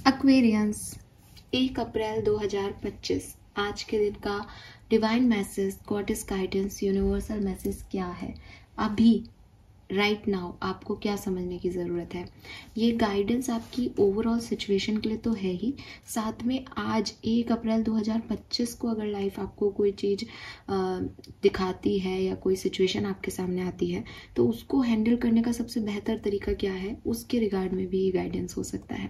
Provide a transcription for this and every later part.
Aquarians 1 अप्रैल 2025 आज के दिन का divine message, goddess guidance, universal message क्या है? अभी राइट नाउ आपको क्या समझने की ज़रूरत है? ये गाइडेंस आपकी ओवरऑल सिचुएशन के लिए तो है ही, साथ में आज 1 अप्रैल 2025 को अगर लाइफ आपको कोई चीज़ दिखाती है या कोई सिचुएशन आपके सामने आती है तो उसको हैंडल करने का सबसे बेहतर तरीका क्या है, उसके रिगार्ड में भी ये गाइडेंस हो सकता है।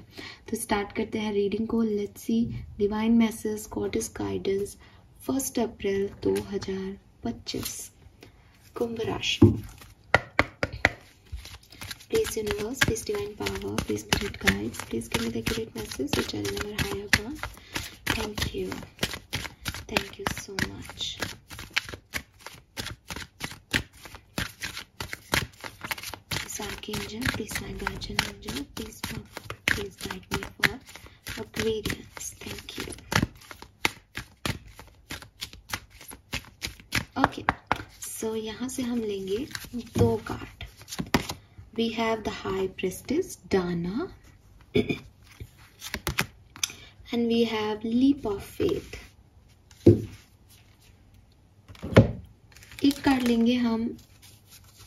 तो स्टार्ट करते हैं रीडिंग को। Let's see divine message, goddess guidance 1 अप्रैल 2025। कुंभ राशि। Please universe, please divine power, please spirit guides, please give me the accurate message which I never higher God. Thank you so much. Please Archangel, please my guardian angel, please guide me for Aquarius. Thank you. Okay, so यहाँ से हम लेंगे 2 card. We have the High Priestess Dana and we have Leap of Faith. एक card लेंगे हम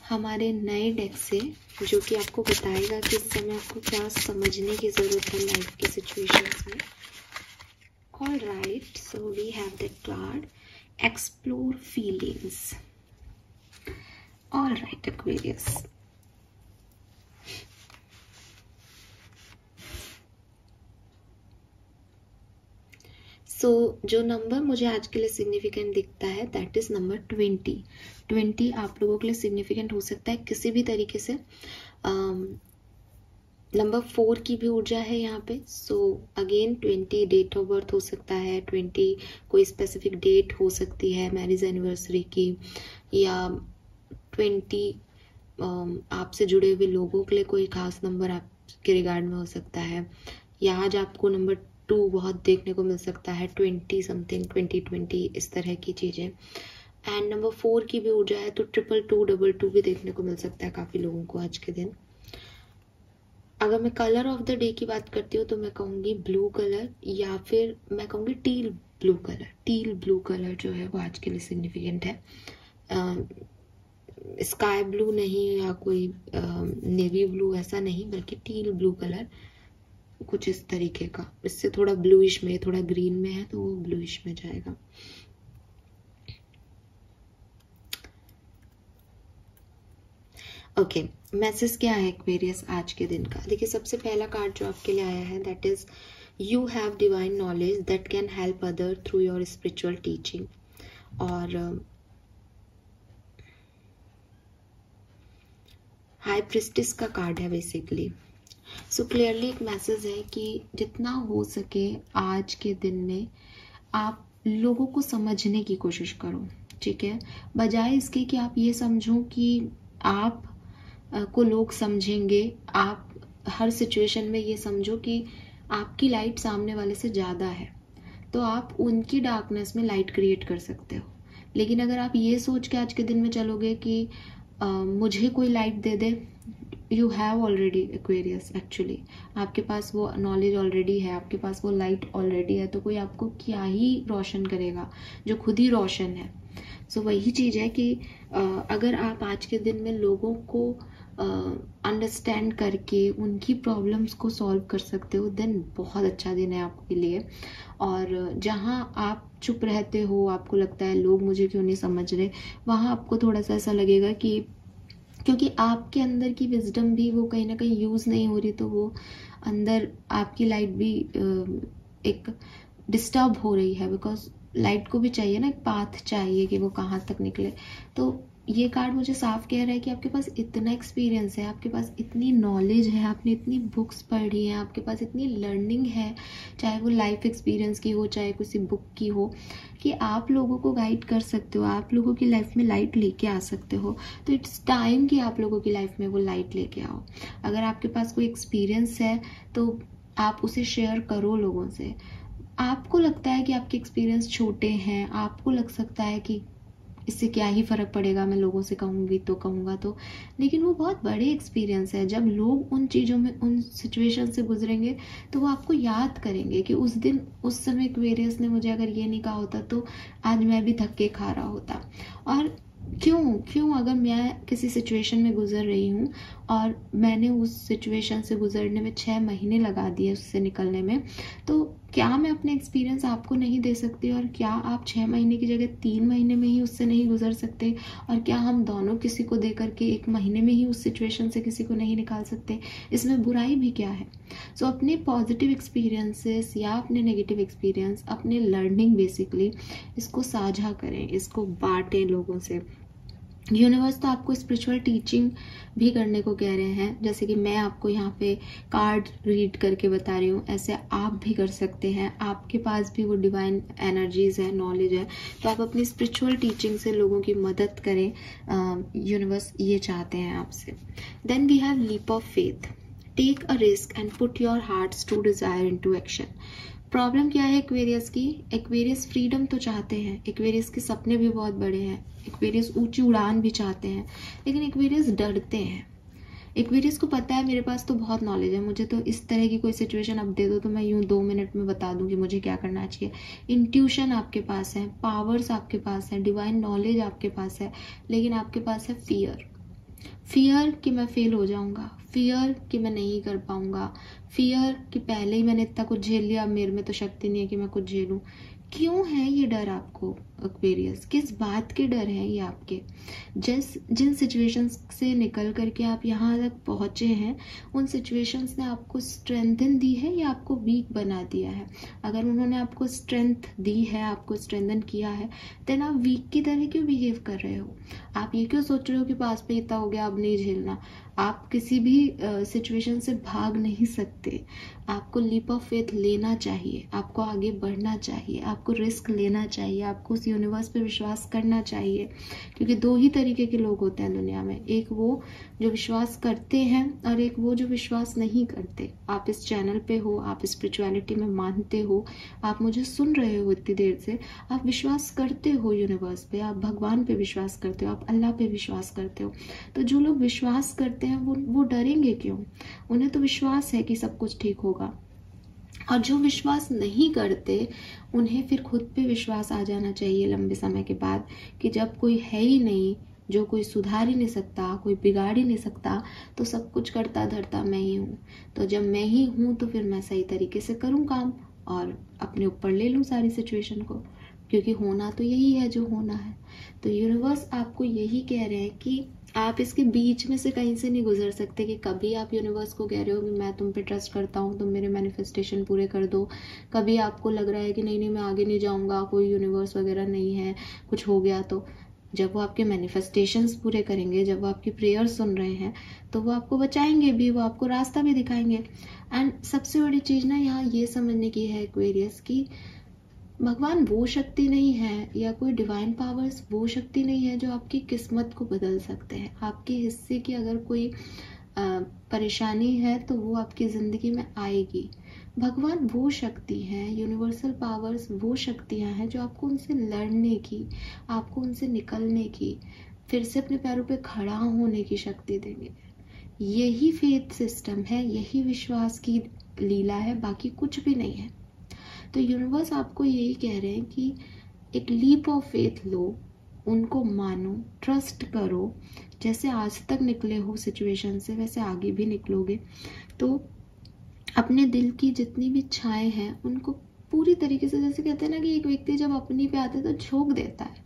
हमारे नए deck से, जो कि आपको बताएगा कि इस समय आपको क्या समझने की जरूरत है लाइफ के सिचुएशंस में। All right, so we have that card, Explore Feelings. All right, Aquarius. जो नंबर मुझे आज के लिए सिग्निफिकेंट दिखता है दैट इज नंबर 20। 20 आप लोगों के लिए सिग्निफिकेंट हो सकता है किसी भी तरीके से। नंबर 4 की भी ऊर्जा है यहाँ पे। अगेन 20 डेट ऑफ बर्थ हो सकता है, 20 कोई स्पेसिफिक डेट हो सकती है मैरिज एनिवर्सरी की, या 20 आपसे जुड़े हुए लोगों के लिए कोई खास नंबर आपके रिगार्ड में हो सकता है, या आज आपको नंबर 2 बहुत देखने को मिल सकता है, 20 समथिंग, 2020 इस तरह की चीजें। एंड नंबर 4 की भी ऊर्जा है तो 222 22 भी देखने को मिल सकता है काफी लोगों को आज के दिन। अगर मैं कलर ऑफ द डे की बात करती हूँ तो मैं कहूँगी ब्लू कलर, या फिर मैं कहूँगी teal blue colour. Teal blue colour जो है वो आज के लिए सिग्निफिकेंट है। स्काई ब्लू नहीं या कोई नेवी ब्लू ऐसा नहीं, बल्कि टील ब्लू कलर कुछ इस तरीके का। इससे थोड़ा ब्लूइश में, थोड़ा ग्रीन में है तो वो ब्लूइश में जाएगा। ओके, मैसेज क्या है एक्वेरियस आज के दिन का? देखिए, सबसे पहला कार्ड जो आपके लिए आया है that is you have divine knowledge that can help other through your spiritual teaching. और हाई प्रिस्टिस का कार्ड है बेसिकली। क्लियरली एक मैसेज है कि जितना हो सके आज के दिन में आप लोगों को समझने की कोशिश करो, ठीक है? बजाय इसके कि आप ये समझो कि आप को लोग समझेंगे, आप हर सिचुएशन में ये समझो कि आपकी लाइट सामने वाले से ज़्यादा है तो आप उनकी डार्कनेस में लाइट क्रिएट कर सकते हो। लेकिन अगर आप ये सोच के आज के दिन में चलोगे कि मुझे कोई light they they, you have already Aquarius, actually आपके पास वो नॉलेज ऑलरेडी है, आपके पास वो लाइट ऑलरेडी है, तो कोई आपको क्या ही रोशन करेगा जो खुद ही रोशन है। वही चीज़ है कि अगर आप आज के दिन में लोगों को अंडरस्टैंड करके उनकी प्रॉब्लम्स को सॉल्व कर सकते हो देन बहुत अच्छा दिन है आपके लिए। और जहाँ आप चुप रहते हो, आपको लगता है लोग मुझे क्यों नहीं समझ रहे, वहाँ आपको थोड़ा सा ऐसा लगेगा कि क्योंकि आपके अंदर की विजडम भी वो कहीं ना कहीं यूज़ नहीं हो रही, तो वो अंदर आपकी लाइट भी एक डिस्टर्ब हो रही है। बिकॉज लाइट को भी चाहिए ना, एक पाथ चाहिए कि वो कहाँ तक निकले। तो ये कार्ड मुझे साफ कह रहा है कि आपके पास इतना एक्सपीरियंस है, आपके पास इतनी नॉलेज है, आपने इतनी बुक्स पढ़ी हैं, आपके पास इतनी लर्निंग है, चाहे वो लाइफ एक्सपीरियंस की हो चाहे किसी बुक की हो, कि आप लोगों को गाइड कर सकते हो, आप लोगों की लाइफ में लाइट लेके आ सकते हो। तो इट्स टाइम कि आप लोगों की लाइफ में वो लाइट लेके आओ। अगर आपके पास कोई एक्सपीरियंस है तो आप उसे शेयर करो लोगों से। आपको लगता है कि आपके एक्सपीरियंस छोटे हैं, आपको लग सकता है कि इससे क्या ही फ़र्क पड़ेगा, मैं लोगों से कहूँगी तो कहूँगा तो। लेकिन वो बहुत बड़े एक्सपीरियंस है। जब लोग उन चीज़ों में, उन सिचुएशन से गुजरेंगे तो वो आपको याद करेंगे कि उस दिन, उस समय एक्वेरियस ने मुझे अगर ये नहीं कहा होता तो आज मैं भी धक्के खा रहा होता। और क्यों अगर मैं किसी सिचुएशन में गुजर रही हूँ और मैंने उस सिचुएशन से गुजरने में 6 महीने लगा दिए उससे निकलने में, तो क्या मैं अपने एक्सपीरियंस आपको नहीं दे सकती? और क्या आप 6 महीने की जगह 3 महीने में ही उससे नहीं गुजर सकते? और क्या हम दोनों किसी को दे करके 1 महीने में ही उस सिचुएशन से किसी को नहीं निकाल सकते? इसमें बुराई भी क्या है? सो अपने पॉजिटिव एक्सपीरियंसेस या अपने नेगेटिव एक्सपीरियंस, अपने लर्निंग बेसिकली, इसको साझा करें, इसको बांटें लोगों से। यूनिवर्स तो आपको स्पिरिचुअल टीचिंग भी करने को कह रहे हैं, जैसे कि मैं आपको यहाँ पे कार्ड रीड करके बता रही हूँ, ऐसे आप भी कर सकते हैं। आपके पास भी वो डिवाइन एनर्जीज है, नॉलेज है, तो आप अपनी स्पिरिचुअल टीचिंग से लोगों की मदद करें। यूनिवर्स ये चाहते हैं आपसे। Then we have leap of faith. Take a risk and put your hearts to desire into action. Problem क्या है एक्वेरियस की? एक्वेरियस फ्रीडम तो चाहते हैं, एक्वेरियस के सपने भी बहुत बड़े हैं, एक्वेरियस ऊंची उड़ान भी चाहते हैं, लेकिन एक्वेरियस डरते हैं। एक्वेरियस को पता है मेरे पास तो बहुत नॉलेज है, मुझे तो इस तरह की कोई सिचुएशन अब दे दो तो मैं यूं 2 मिनट में बता दूं कि मुझे क्या करना चाहिए। इंट्यूशन आपके पास है, पावर्स आपके पास है, डिवाइन नॉलेज आपके पास है, लेकिन आपके पास है फियर कि मैं फेल हो जाऊंगा, फियर कि मैं नहीं कर पाऊंगा, फियर कि पहले ही मैंने इतना कुछ झेल लिया, अब मेरे में तो शक्ति नहीं है कि मैं कुछ झेलूं। क्यों है ये डर आपको एक्वेरियस? किस बात के डर है ये आपके? जिन सिचुएशंस से निकल करके आप यहाँ तक पहुँचे हैं, उन सिचुएशंस ने आपको स्ट्रेंथन दी है या आपको वीक बना दिया है? अगर उन्होंने आपको स्ट्रेंथ दी है, आपको स्ट्रेंथन किया है, देन आप वीक की तरह क्यों बिहेव कर रहे हो? आप ये क्यों सोच रहे हो कि पास पे इतना हो गया अब नहीं झेलना? आप किसी भी सिचुएशन से भाग नहीं सकते। आपको लीप ऑफ फेथ लेना चाहिए, आपको आगे बढ़ना चाहिए, आपको रिस्क लेना चाहिए, आपको उस यूनिवर्स पे विश्वास करना चाहिए। क्योंकि 2 ही तरीके के लोग होते हैं दुनिया में, एक वो जो विश्वास करते हैं और एक वो जो विश्वास नहीं करते। आप इस चैनल पे हो, आप स्पिरिचुअलिटी में मानते हो, आप मुझे सुन रहे हो इतनी देर से, आप विश्वास करते हो यूनिवर्स पे, आप भगवान पे विश्वास करते हो, आप अल्लाह पे विश्वास करते हो। तो जो लोग विश्वास करते हैं वो डरेंगे क्यों? उन्हें तो विश्वास है कि सब कुछ ठीक होगा। और जो विश्वास नहीं करते, उन्हें फिर खुद पे विश्वास आ जाना चाहिए लंबे समय के बाद कि जब कोई है ही नहीं, जो कोई सुधार ही नहीं सकता, कोई बिगाड़ ही नहीं सकता, तो सब कुछ करता धरता मैं ही हूँ। तो जब मैं ही हूँ तो फिर मैं सही तरीके से करूँ काम और अपने ऊपर ले लूँ सारी सिचुएशन को, क्योंकि होना तो यही है जो होना है। तो यूनिवर्स आपको यही कह रहे हैं कि आप इसके बीच में से कहीं से नहीं गुजर सकते कि कभी आप यूनिवर्स को कह रहे हो कि मैं तुम पे ट्रस्ट करता हूँ, तुम मेरे मैनिफेस्टेशन पूरे कर दो। कभी आपको लग रहा है कि नहीं मैं आगे नहीं जाऊँगा, कोई यूनिवर्स वगैरह नहीं है, कुछ हो गया। तो जब वो आपके मैनिफेस्टेशंस पूरे करेंगे, जब वो आपकी प्रेयर सुन रहे हैं, तो वो आपको बचाएंगे भी, वो आपको रास्ता भी दिखाएंगे। एंड सबसे बड़ी चीज़ ना यहाँ ये समझने की है एक्वेरियस की, भगवान वो शक्ति नहीं है या कोई डिवाइन पावर्स वो शक्ति नहीं है जो आपकी किस्मत को बदल सकते हैं। आपके हिस्से की अगर कोई परेशानी है तो वो आपकी ज़िंदगी में आएगी। भगवान वो शक्ति है, यूनिवर्सल पावर्स वो शक्तियाँ हैं जो आपको उनसे लड़ने की, आपको उनसे निकलने की, फिर से अपने पैरों पे खड़ा होने की शक्ति देंगे। यही फेथ सिस्टम है, यही विश्वास की लीला है, बाकी कुछ भी नहीं है। तो यूनिवर्स आपको यही कह रहे हैं कि एक लीप ऑफ फेथ लो, उनको मानो, ट्रस्ट करो। जैसे आज तक निकले हो सिचुएशन से, वैसे आगे भी निकलोगे। तो अपने दिल की जितनी भी इच्छाएं हैं उनको पूरी तरीके से, जैसे कहते हैं ना कि एक व्यक्ति जब अपनी पे आता है तो झोंक देता है,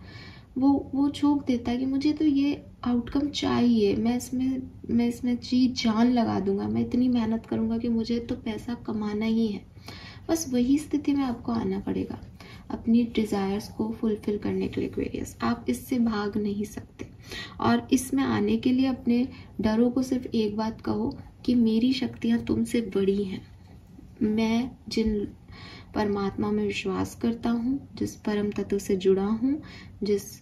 वो झोंक देता है कि मुझे तो ये आउटकम चाहिए, मैं इसमें जी जान लगा दूंगा, मैं इतनी मेहनत करूंगा कि मुझे तो पैसा कमाना ही है। बस वही स्थिति में आपको आना पड़ेगा अपनी डिज़ायर्स को फुलफिल करने के लिए एक्वेरियस। आप इससे भाग नहीं सकते। और इसमें आने के लिए अपने डरों को सिर्फ एक बात कहो कि मेरी शक्तियाँ तुमसे बड़ी हैं। मैं जिन परमात्मा में विश्वास करता हूँ, जिस परम तत्व से जुड़ा हूँ, जिस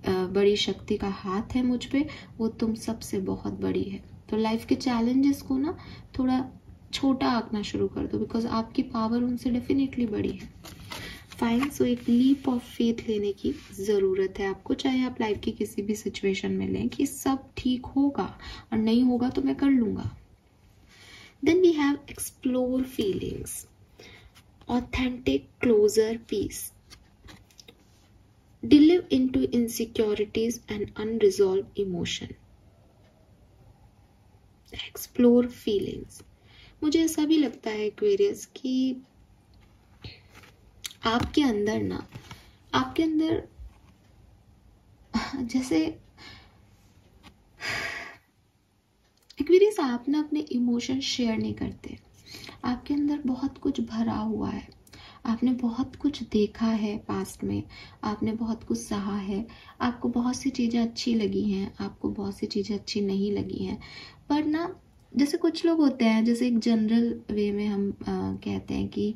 बड़ी शक्ति का हाथ है मुझ पे, वो तुम सबसे बहुत बड़ी है। तो लाइफ के चैलेंजेस को ना थोड़ा छोटा आंकना शुरू कर दो, बिकॉज आपकी पावर उनसे डेफिनेटली बड़ी है। फाइन। सो एक लीप ऑफ फेथ लेने की ज़रूरत है आपको, चाहे आप लाइफ की किसी भी सिचुएशन में लें कि सब ठीक होगा और नहीं होगा तो मैं कर लूँगा। Then we have explore feelings, authentic closure peace, delve into insecurities and unresolved emotion, explore feelings। मुझे ऐसा भी लगता है एक्वेरियस कि आपके अंदर ना, आपके अंदर जैसे एक्वेरियस आप ना अपने इमोशन शेयर नहीं करते, आपके अंदर बहुत कुछ भरा हुआ है, आपने बहुत कुछ देखा है पास्ट में, आपने बहुत कुछ सहा है, आपको बहुत सी चीज़ें अच्छी लगी हैं, आपको बहुत सी चीज़ें अच्छी नहीं लगी हैं। पर ना जैसे कुछ लोग होते हैं, जैसे एक जनरल वे में हम कहते हैं कि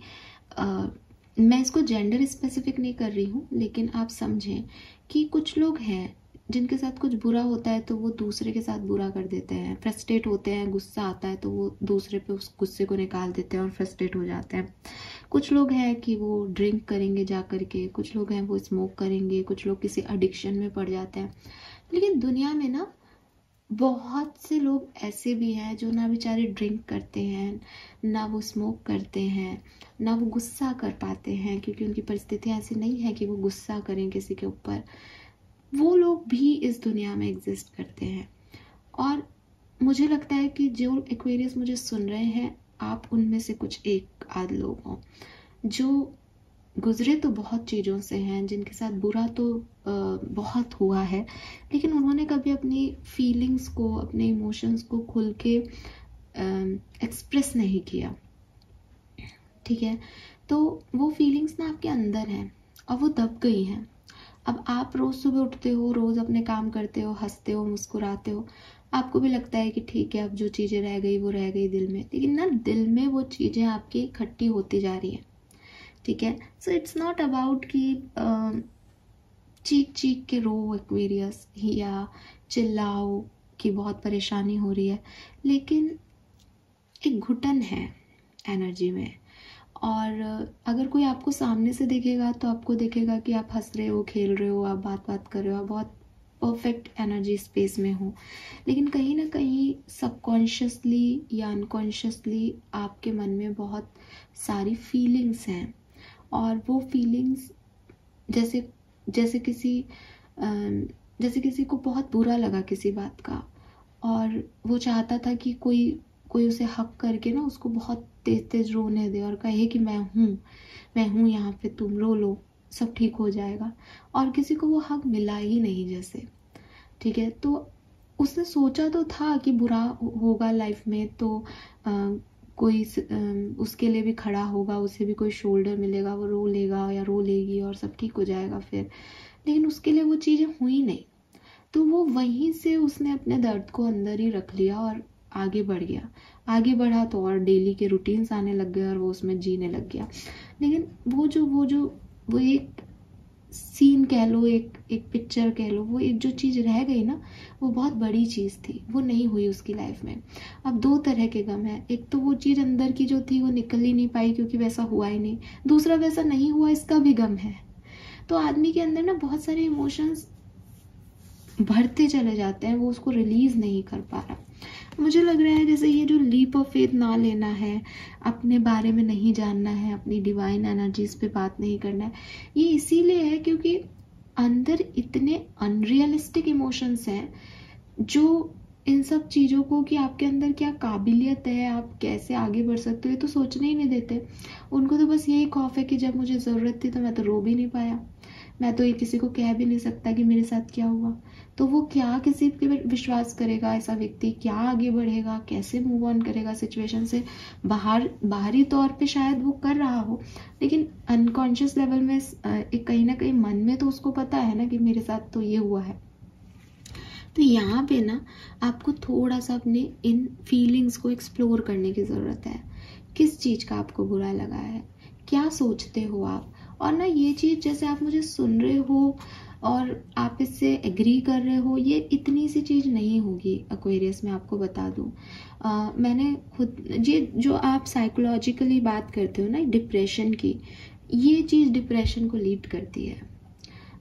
मैं इसको जेंडर स्पेसिफिक नहीं कर रही हूँ, लेकिन आप समझें कि कुछ लोग हैं जिनके साथ कुछ बुरा होता है तो वो दूसरे के साथ बुरा कर देते हैं, फ्रस्ट्रेट होते हैं, गुस्सा आता है तो वो दूसरे पे उस गुस्से को निकाल देते हैं और फ्रस्ट्रेट हो जाते हैं। कुछ लोग हैं कि वो ड्रिंक करेंगे जा करके, कुछ लोग हैं वो स्मोक करेंगे, कुछ लोग किसी एडिक्शन में पड़ जाते हैं। लेकिन दुनिया में ना बहुत से लोग ऐसे भी हैं जो ना बेचारे ड्रिंक करते हैं, ना वो स्मोक करते हैं, ना वो गुस्सा कर पाते हैं क्योंकि उनकी परिस्थितियाँ ऐसी नहीं है कि वो गुस्सा करें किसी के ऊपर। वो लोग भी इस दुनिया में एग्जिस्ट करते हैं और मुझे लगता है कि जो एक्वेरियस मुझे सुन रहे हैं, आप उनमें से कुछ एक आध लोग हों जो गुजरे तो बहुत चीज़ों से हैं, जिनके साथ बुरा तो बहुत हुआ है, लेकिन उन्होंने कभी अपनी फीलिंग्स को, अपने इमोशंस को खुल के एक्सप्रेस नहीं किया। ठीक है, तो वो फीलिंग्स ना आपके अंदर हैं और वो दब गई हैं। अब आप रोज़ सुबह उठते हो, रोज़ अपने काम करते हो, हंसते हो, मुस्कुराते हो, आपको भी लगता है कि ठीक है अब जो चीज़ें रह गई वो रह गई दिल में, लेकिन ना दिल में वो चीज़ें आपकी इकट्ठी होती जा रही हैं। ठीक है, सो इट्स नॉट अबाउट कि चीख चीख के रो एक्वेरियस या चिल्लाओ कि बहुत परेशानी हो रही है, लेकिन एक घुटन है एनर्जी में। और अगर कोई आपको सामने से देखेगा तो आपको देखेगा कि आप हंस रहे हो, खेल रहे हो, आप बात कर रहे हो, आप बहुत परफेक्ट एनर्जी स्पेस में हो, लेकिन कहीं ना कहीं सबकॉन्शियसली या अनकॉन्शियसली आपके मन में बहुत सारी फीलिंग्स हैं और वो फीलिंग्स जैसे जैसे किसी को बहुत बुरा लगा किसी बात का और वो चाहता था कि कोई उसे हक करके ना उसको बहुत तेज तेज रोने दे और कहे कि मैं हूँ यहाँ पे, तुम रो लो, सब ठीक हो जाएगा, और किसी को वो हक मिला ही नहीं जैसे। ठीक है, तो उसने सोचा तो था कि बुरा होगा लाइफ में तो कोई उसके लिए भी खड़ा होगा, उसे भी कोई शोल्डर मिलेगा, वो रो लेगा या रो लेगी और सब ठीक हो जाएगा फिर, लेकिन उसके लिए वो चीज़ें हुई नहीं। तो वो वहीं से उसने अपने दर्द को अंदर ही रख लिया और आगे बढ़ गया। आगे बढ़ा तो और डेली के रूटीन्स आने लग गए और वो उसमें जीने लग गया। लेकिन वो एक सीन कह लो, एक पिक्चर कह लो, वो एक जो चीज़ रह गई ना, वो बहुत बड़ी चीज़ थी, वो नहीं हुई उसकी लाइफ में। अब दो तरह के गम है, एक तो वो चीज़ अंदर की जो थी वो निकल ही नहीं पाई क्योंकि वैसा हुआ ही नहीं, दूसरा वैसा नहीं हुआ इसका भी गम है। तो आदमी के अंदर ना बहुत सारे इमोशंस भरते चले जाते हैं, वो उसको रिलीज नहीं कर पा रहा। मुझे लग रहा है जैसे ये जो लीप ऑफ फेथ ना लेना है, अपने बारे में नहीं जानना है, अपनी डिवाइन एनर्जीज पे बात नहीं करना है, ये इसीलिए है क्योंकि अंदर इतने अनरियलिस्टिक इमोशंस हैं जो इन सब चीज़ों को कि आपके अंदर क्या काबिलियत है, आप कैसे आगे बढ़ सकते हो, ये तो सोचने ही नहीं देते। उनको तो बस यही खौफ है कि जब मुझे ज़रूरत थी तो मैं तो रो भी नहीं पाया, मैं तो ये किसी को कह भी नहीं सकता कि मेरे साथ क्या हुआ, तो वो क्या किसी पे विश्वास करेगा, ऐसा व्यक्ति क्या आगे बढ़ेगा, कैसे मूव ऑन करेगा सिचुएशन से। बाहरी तौर पे शायद वो कर रहा हो, लेकिन अनकॉन्शियस लेवल में एक कहीं ना कहीं मन में तो उसको पता है ना कि मेरे साथ तो ये हुआ है। तो यहाँ पे ना आपको थोड़ा सा अपने इन फीलिंग्स को एक्सप्लोर करने की ज़रूरत है। किस चीज़ का आपको बुरा लगा है, क्या सोचते हो आप, और ना ये चीज़ जैसे आप मुझे सुन रहे हो और आप इससे एग्री कर रहे हो, ये इतनी सी चीज़ नहीं होगी एक्वेरियस में, आपको बता दूँ। मैंने खुद ये जो आप साइकोलॉजिकली बात करते हो ना डिप्रेशन की, ये चीज़ डिप्रेशन को लीड करती है।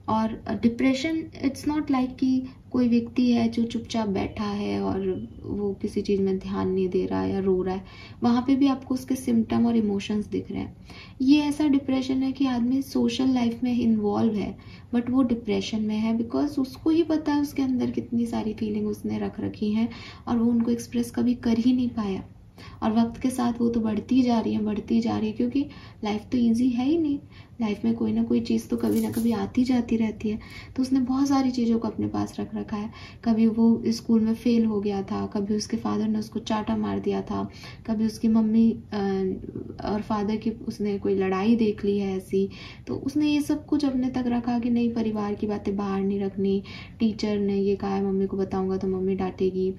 और डिप्रेशन इट्स नॉट लाइक कि कोई व्यक्ति है जो चुपचाप बैठा है और वो किसी चीज़ में ध्यान नहीं दे रहा है या रो रहा है, वहाँ पे भी आपको उसके सिम्टम और इमोशंस दिख रहे हैं। ये ऐसा डिप्रेशन है कि आदमी सोशल लाइफ में इन्वॉल्व है बट वो डिप्रेशन में है बिकॉज उसको ही पता है उसके अंदर कितनी सारी फीलिंग उसने रख रखी हैं और वो उनको एक्सप्रेस कभी कर ही नहीं पाया। और वक्त के साथ वो तो बढ़ती जा रही है, बढ़ती जा रही है, क्योंकि लाइफ तो ईजी है ही नहीं। लाइफ में कोई ना कोई चीज़ तो कभी ना कभी आती जाती रहती है। तो उसने बहुत सारी चीज़ों को अपने पास रख रखा है। कभी वो स्कूल में फेल हो गया था, कभी उसके फादर ने उसको चाटा मार दिया था, कभी उसकी मम्मी और फादर की उसने कोई लड़ाई देख ली है ऐसी। तो उसने ये सब कुछ अपने तक रखा कि नहीं, परिवार की बातें बाहर नहीं रखनी, टीचर ने ये कहा है मम्मी को बताऊंगा तो मम्मी डांटेगी।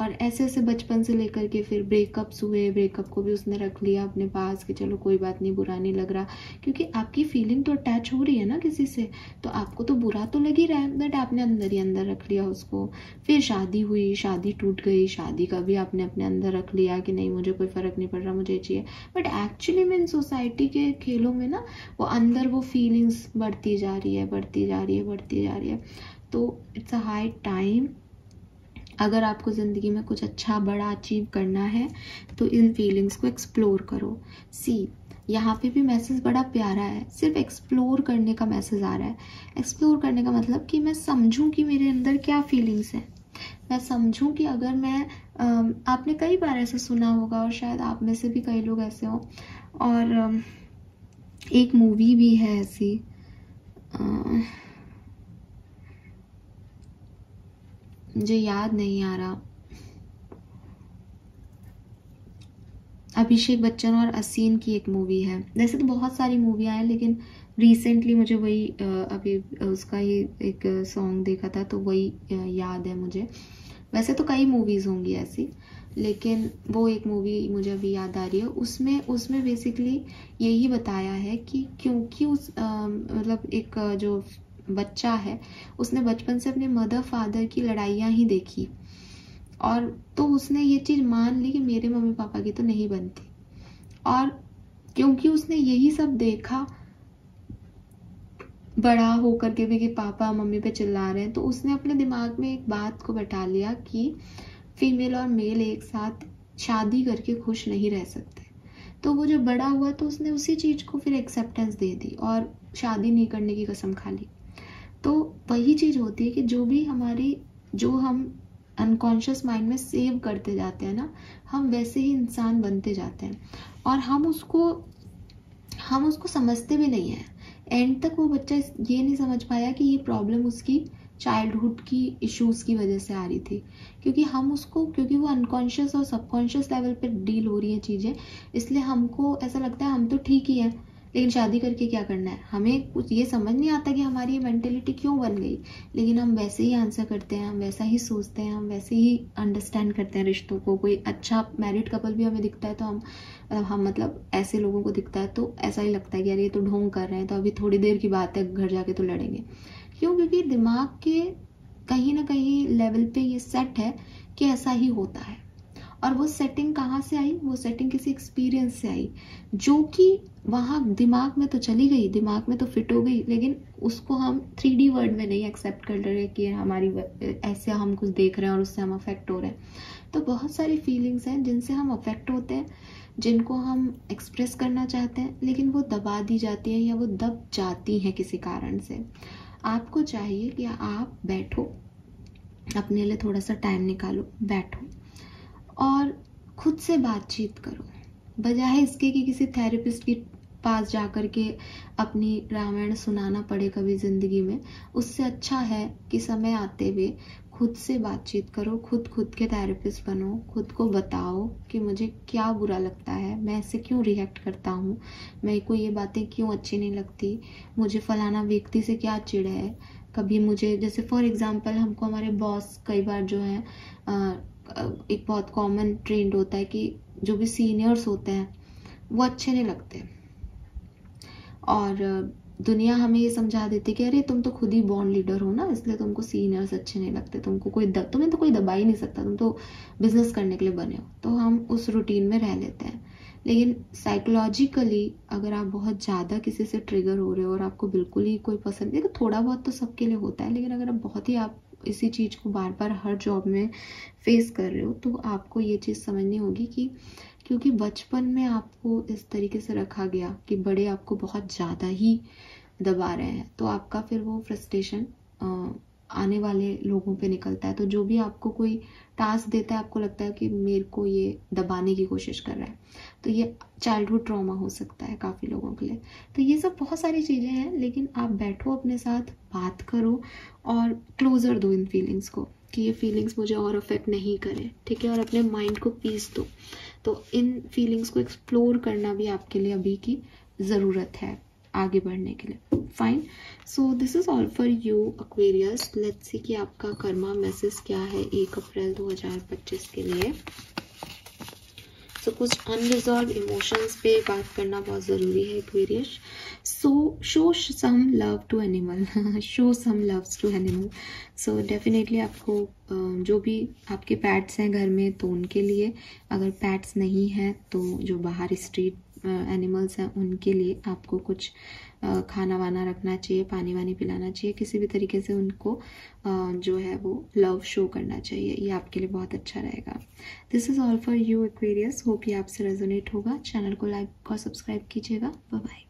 और ऐसे ऐसे बचपन से लेकर के फिर ब्रेकअप्स हुए, ब्रेकअप को भी उसने रख लिया अपने पास कि चलो कोई बात नहीं, बुरा नहीं लग रहा, क्योंकि आपकी फीलिंग तो अटैच हो रही है ना किसी से, तो आपको तो बुरा तो लग ही रहा है, बट आपने अंदर ही अंदर रख लिया उसको। फिर शादी हुई, शादी टूट गई, शादी का भी आपने अपने अंदर रख लिया कि नहीं मुझे कोई फ़र्क नहीं पड़ रहा, मुझे चाहिए। बट एक्चुअली में इन सोसाइटी के खेलों में ना वो अंदर वो फीलिंग्स बढ़ती जा रही है, बढ़ती जा रही है, बढ़ती जा रही है। तो इट्स अ हाई टाइम, अगर आपको ज़िंदगी में कुछ अच्छा बड़ा अचीव करना है तो इन फीलिंग्स को एक्सप्लोर करो। सी, यहाँ पे भी मैसेज बड़ा प्यारा है, सिर्फ एक्सप्लोर करने का मैसेज आ रहा है। एक्सप्लोर करने का मतलब कि मैं समझूं कि मेरे अंदर क्या फीलिंग्स हैं, मैं समझूं कि अगर मैं आपने कई बार ऐसा सुना होगा और शायद आप में से भी कई लोग ऐसे हो। और एक मूवी भी है ऐसी, मुझे याद नहीं आ रहा, अभिषेक बच्चन और असीन की एक मूवी है। वैसे तो बहुत सारी मूवियाँ हैं लेकिन रिसेंटली मुझे वही अभी उसका ही एक सॉन्ग देखा था तो वही याद है मुझे। वैसे तो कई मूवीज़ होंगी ऐसी, लेकिन वो एक मूवी मुझे अभी याद आ रही है। उसमें बेसिकली यही बताया है कि क्योंकि उस मतलब एक जो बच्चा है उसने बचपन से अपने मदर फादर की लड़ाइयाँ ही देखी, और तो उसने ये चीज़ मान ली कि मेरे मम्मी पापा की तो नहीं बनती। और क्योंकि उसने यही सब देखा बड़ा होकर के भी कि पापा मम्मी पे चिल्ला रहे हैं, तो उसने अपने दिमाग में एक बात को बैठा लिया कि फीमेल और मेल एक साथ शादी करके खुश नहीं रह सकते। तो वो जब बड़ा हुआ तो उसने उसी चीज़ को फिर एक्सेप्टेंस दे दी और शादी नहीं करने की कसम खा ली। तो वही चीज़ होती है कि जो हम अनकॉन्शियस माइंड में सेव करते जाते हैं ना, हम वैसे ही इंसान बनते जाते हैं और हम उसको समझते भी नहीं है। एंड तक वो बच्चा ये नहीं समझ पाया कि ये प्रॉब्लम उसकी चाइल्डहुड की इश्यूज़ की वजह से आ रही थी, क्योंकि वो अनकॉन्शियस और सबकॉन्शियस लेवल पे डील हो रही हैं चीज़ें, इसलिए हमको ऐसा लगता है हम तो ठीक ही हैं, लेकिन शादी करके क्या करना है। हमें कुछ ये समझ नहीं आता कि हमारी ये मेंटेलिटी क्यों बन गई, लेकिन हम वैसे ही आंसर करते हैं, हम वैसा ही सोचते हैं, हम वैसे ही अंडरस्टैंड करते हैं रिश्तों को। कोई अच्छा मैरिड कपल भी हमें दिखता है तो हम मतलब ऐसे लोगों को दिखता है तो ऐसा ही लगता है कि यार ये तो ढोंग कर रहे हैं, तो अभी थोड़ी देर की बात है, घर जाके तो लड़ेंगे। क्यों? क्योंकि दिमाग के कहीं ना कहीं लेवल पे ये सेट है कि ऐसा ही होता है। और वो सेटिंग कहाँ से आई? वो सेटिंग किसी एक्सपीरियंस से आई, जो कि वहाँ दिमाग में तो चली गई, दिमाग में तो फिट हो गई, लेकिन उसको हम 3D वर्ड में नहीं एक्सेप्ट कर रहे कि हमारी ऐसे हम कुछ देख रहे हैं और उससे हम अफेक्ट हो रहे हैं। तो बहुत सारी फीलिंग्स हैं जिनसे हम अफेक्ट होते हैं, जिनको हम एक्सप्रेस करना चाहते हैं, लेकिन वो दबा दी जाती हैं या वो दब जाती हैं किसी कारण से। आपको चाहिए कि आप बैठो, अपने लिए थोड़ा सा टाइम निकालो, बैठो और खुद से बातचीत करो, बजाय इसके कि किसी थेरेपिस्ट के पास जाकर के अपनी रामायण सुनाना पड़े कभी ज़िंदगी में। उससे अच्छा है कि समय आते हुए खुद से बातचीत करो, खुद के थेरेपिस्ट बनो, खुद को बताओ कि मुझे क्या बुरा लगता है, मैं ऐसे क्यों रिएक्ट करता हूँ, मेरे को ये बातें क्यों अच्छी नहीं लगती, मुझे फलाना व्यक्ति से क्या चिढ़ है। कभी मुझे जैसे फॉर एग्जांपल हमको हमारे बॉस कई बार जो है एक बहुत कॉमन ट्रेंड होता है कि जो भी सीनियर्स होते हैं वो अच्छे नहीं लगते, और दुनिया हमें ये समझा देती है कि अरे तुम तो खुद ही बॉर्न लीडर हो ना, इसलिए तुमको सीनियर्स अच्छे नहीं लगते, तुम्हें तो कोई दबा ही नहीं सकता, तुम तो बिजनेस करने के लिए बने हो। तो हम उस रूटीन में रह लेते हैं, लेकिन साइकोलॉजिकली अगर आप बहुत ज़्यादा किसी से ट्रिगर हो रहे हो और आपको बिल्कुल ही कोई पसंद नहीं, तो थोड़ा बहुत तो सबके लिए होता है, लेकिन अगर आप बहुत ही आप इसी चीज़ को बार बार हर जॉब में फेस कर रहे हो, तो आपको ये चीज़ समझनी होगी कि क्योंकि बचपन में आपको इस तरीके से रखा गया कि बड़े आपको बहुत ज़्यादा ही दबा रहे हैं, तो आपका फिर वो फ्रस्ट्रेशन आने वाले लोगों पे निकलता है। तो जो भी आपको कोई टास्क देता है, आपको लगता है कि मेरे को ये दबाने की कोशिश कर रहा है, तो ये चाइल्डहुड ट्रॉमा हो सकता है काफ़ी लोगों के लिए। तो ये सब बहुत सारी चीज़ें हैं, लेकिन आप बैठो अपने साथ, बात करो और क्लोजर दो इन फीलिंग्स को कि ये फीलिंग्स मुझे और अफेक्ट नहीं करें, ठीक है, और अपने माइंड को पीस दो। तो इन फीलिंग्स को एक्सप्लोर करना भी आपके लिए अभी की ज़रूरत है आगे बढ़ने के लिए। Fine, so this is all for you Aquarius. Let's see कि आपका कर्मा मैसेज क्या है 1 अप्रैल 2025 के लिए। सो कुछ अनरिजॉल्व इमोशंस पे बात करना बहुत ज़रूरी है Aquarius. So show some love to animal, show some loves to animal. So definitely आपको जो भी आपके पैट्स हैं घर में, तो उनके लिए, अगर पैट्स नहीं हैं तो जो बाहर स्ट्रीट एनिमल्स हैं उनके लिए आपको कुछ खाना वाना रखना चाहिए, पानी वानी पिलाना चाहिए, किसी भी तरीके से उनको जो है वो लव शो करना चाहिए। ये आपके लिए बहुत अच्छा रहेगा। This is all for you Aquarius. Hope ये आपसे रेजोनेट होगा। चैनल को लाइक और सब्सक्राइब कीजिएगा। Bye bye.